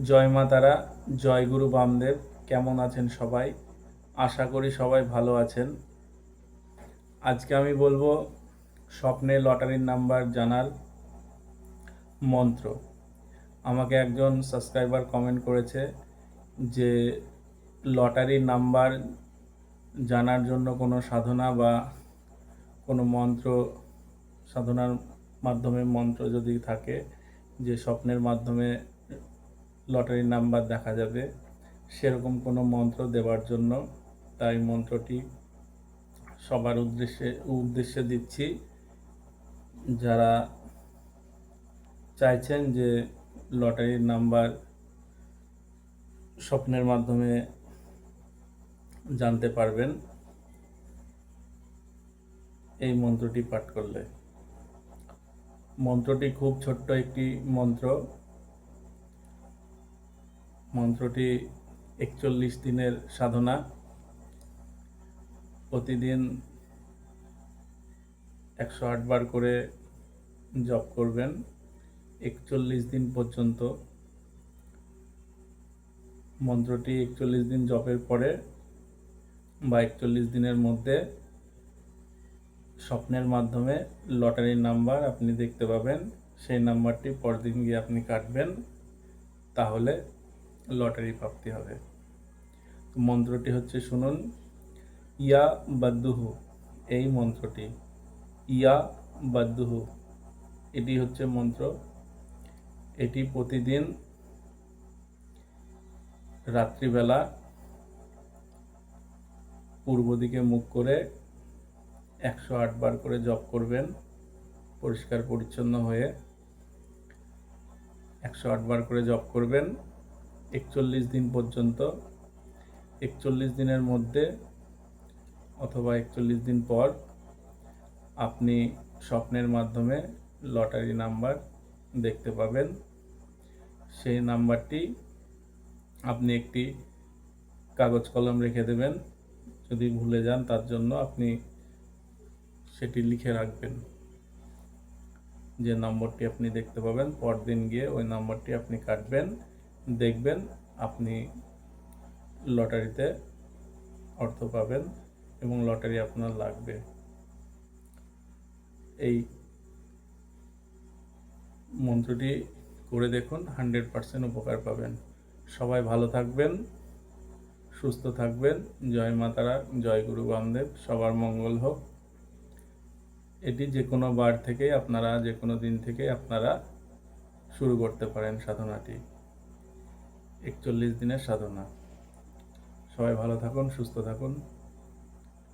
জয় মা তারা, জয় গুরু বামদেব। কেমন আছেন সবাই? আশা করি সবাই ভালো আছেন। আজকে আমি বলবো স্বপ্নে লটারির নাম্বার জানার মন্ত্র। আমাকে একজন সাবস্ক্রাইবার কমেন্ট করেছে যে লটারির নাম্বার জানার জন্য কোনো সাধনা বা কোনো মন্ত্র, সাধনার মাধ্যমে মন্ত্র যদি থাকে যে স্বপ্নের মাধ্যমে লটারির নাম্বার দেখা যাবে, সেরকম কোনো মন্ত্র দেওয়ার জন্য। তাই মন্ত্রটি সবার উদ্দেশ্যে দিচ্ছি যারা চাইছেন যে লটারির নাম্বার স্বপ্নের মাধ্যমে জানতে পারবেন এই মন্ত্রটি পাঠ করলে। মন্ত্রটি খুব ছোট্ট একটি মন্ত্র। মন্ত্রটি 41 দিনের সাধনা। প্রতিদিন 108 বার করে জপ করবেন 41 দিন পর্যন্ত। মন্ত্রটি 41 দিন জপের পরে বা 41 দিনের মধ্যে স্বপ্নের মাধ্যমে লটারির নাম্বার আপনি দেখতে পাবেন। সেই নাম্বারটি পরদিন গিয়ে আপনি কাটবেন, তাহলে লটারি প্রাপ্তি হবে। মন্ত্রটি হচ্ছে, শুনুন, ইয়া বাদ্দুহু। এই মন্ত্রটি ইয়া বাদ্দুহু, এটি হচ্ছে মন্ত্র। এটি প্রতিদিন রাত্রিবেলা পূর্ব দিকে মুখ করে 108 বার করে জপ করবেন পরিষ্কার পরিচ্ছন্ন হয়ে। 108 বার করে জপ করবেন 41 দিন পর্যন্ত। 41 দিনের মধ্যে অথবা 41 দিন পর আপনি স্বপ্নের মাধ্যমে লটারি নাম্বার দেখতে পাবেন। সেই নাম্বারটি আপনি একটি কাগজ কলম রেখে দেবেন। যদি ভুলে যান তার জন্য আপনি সেটি লিখে রাখবেন যে নম্বরটি আপনি দেখতে পাবেন। পরদিন গিয়ে ওই নম্বরটি আপনি কাটবেন, দেখবেন আপনি লটারিতে অর্থ পাবেন এবং লটারি আপনার লাগবে। এই মন্ত্রটি করে দেখুন, 100% উপকার পাবেন। সবাই ভালো থাকবেন, সুস্থ থাকবেন। জয় মা তারা, জয় গুরু বামদেব। সবার মঙ্গল হোক। এটি যে কোনো বার থেকে আপনারা, যে কোনো দিন থেকে আপনারা শুরু করতে পারেন সাধনাটি। 41 দিনের সাধনা। সবাই ভালো থাকুন, সুস্থ থাকুন।